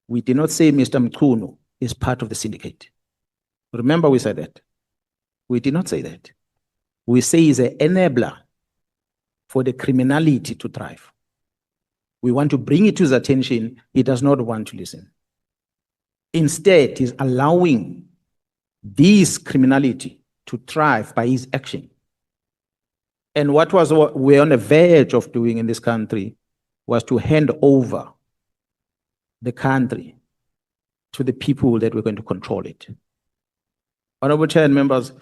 We did not say Mr. Mchunu is part of the syndicate. Remember we said that. We did not say that. We say he's an enabler for the criminality to thrive. We want to bring it to his attention. He does not want to listen. Instead, he's allowing this criminality to thrive by his action. And what we're on the verge of doing in this country was to hand over the country to the people that were going to control it. Honorable Chair and members,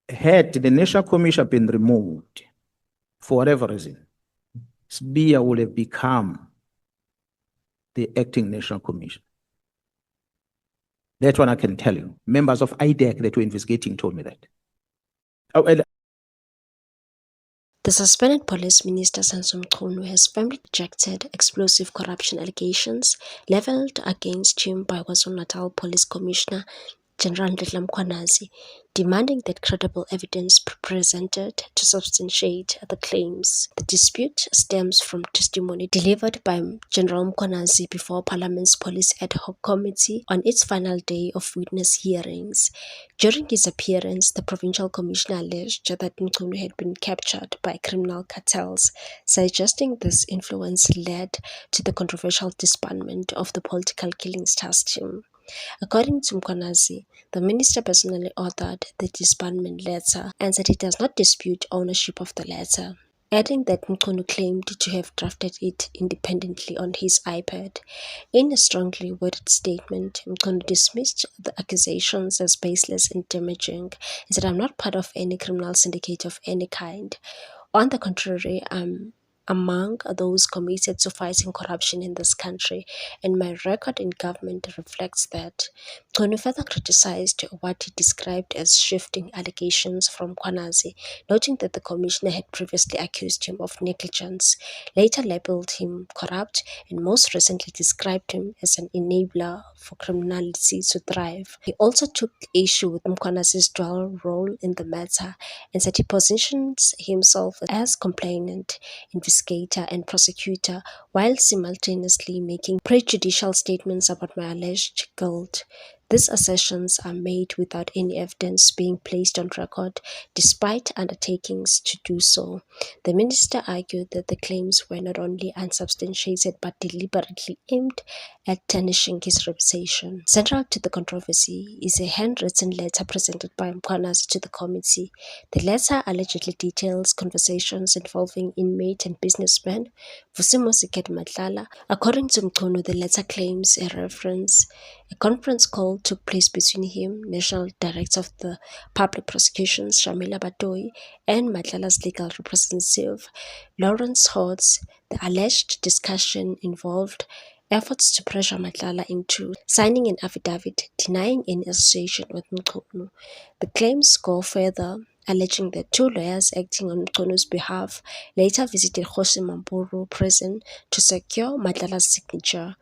had the National Commission been removed for whatever reason, SBIA would have become the acting National Commission. That one I can tell you. Members of IDEC that were investigating told me that. The suspended police minister Sansom Mchunu has firmly rejected explosive corruption allegations leveled against him by KwaZulu-Natal Police Commissioner General Ndledla Mkhwanazi, demanding that credible evidence be presented to substantiate the claims. The dispute stems from testimony delivered by General Mkhwanazi before Parliament's Police Ad Hoc Committee on its final day of witness hearings. During his appearance, the provincial commissioner alleged that Mchunu had been captured by criminal cartels, suggesting this influence led to the controversial disbandment of the Political Killings Task Team. According to Mkhwanazi, the minister personally authored the disbandment letter and said he does not dispute ownership of the letter, adding that Mchunu claimed to have drafted it independently on his iPad. In a strongly worded statement, Mchunu dismissed the accusations as baseless and damaging and said, "I'm not part of any criminal syndicate of any kind. On the contrary, I'm among those committed to fighting corruption in this country, and my record in government reflects that." Mchunu further criticized what he described as shifting allegations from Mkhwanazi, noting that the commissioner had previously accused him of negligence, later labeled him corrupt, and most recently described him as an enabler for criminality to thrive. He also took issue with Mkhwanazi's dual role in the matter and said he positions himself as complainant, investigator and prosecutor while simultaneously making prejudicial statements about my alleged guilt. These assertions are made without any evidence being placed on record, despite undertakings to do so. The minister argued that the claims were not only unsubstantiated but deliberately aimed at tarnishing his reputation. Central to the controversy is a handwritten letter presented by Mkhwanazi to the committee. The letter allegedly details conversations involving inmate and businessman Vusimo Sikhet Matlala. According to Mchunu, the letter claims a conference call took place between him, National Director of the Public Prosecutions Shamila Batoyi, and Matlala's legal representative, Lawrence Hodges. The alleged discussion involved efforts to pressure Matlala into signing an affidavit denying any association with Mchunu. The claims go further, alleging that two lawyers acting on Mchunu's behalf later visited Kgosi Mampuru prison to secure Matlala's signature.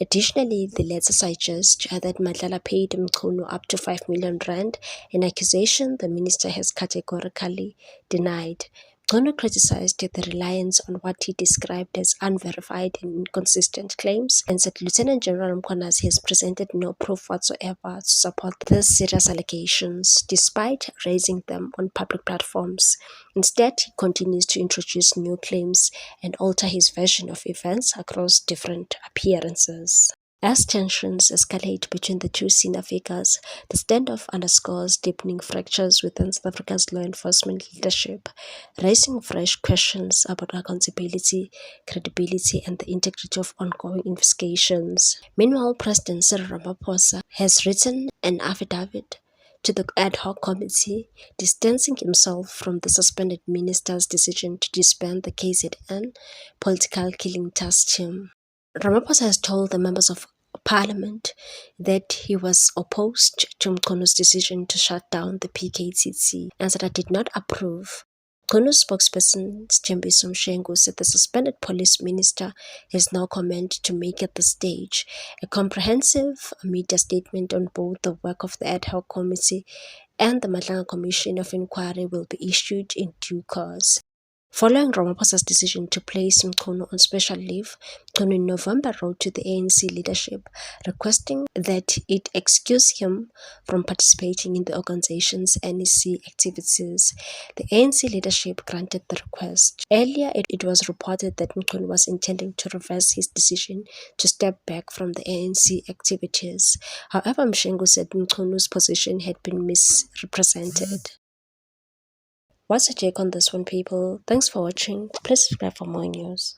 Additionally, the letter suggests that Matlala paid Mchunu up to 5 million rand, an accusation the minister has categorically denied. Mchunu criticized the reliance on what he described as unverified and inconsistent claims and said Lieutenant General Mkhwanazi has presented no proof whatsoever to support these serious allegations, despite raising them on public platforms. Instead, he continues to introduce new claims and alter his version of events across different appearances. As tensions escalate between the two senior figures, the standoff underscores deepening fractures within South Africa's law enforcement leadership, raising fresh questions about accountability, credibility, and the integrity of ongoing investigations. Meanwhile, President Cyril Ramaphosa has written an affidavit to the ad hoc committee, distancing himself from the suspended minister's decision to disband the KZN Political Killing Task Team. Ramaphosa has told the members of Parliament that he was opposed to Mchunu's decision to shut down the PKTT and that I did not approve. Mchunu's spokesperson Sthembiso Mshengu said the suspended police minister has no comment to make at this stage. A comprehensive media statement on both the work of the ad hoc committee and the Matlanga Commission of Inquiry will be issued in due course. Following Ramaphosa's decision to place Mchunu on special leave, Mchunu in November wrote to the ANC leadership requesting that it excuse him from participating in the organization's NEC activities. The ANC leadership granted the request. Earlier, it was reported that Mchunu was intending to reverse his decision to step back from the ANC activities. However, Mshengu said Mchunu's position had been misrepresented. What's your take on this one, people? Thanks for watching. Please subscribe for more news.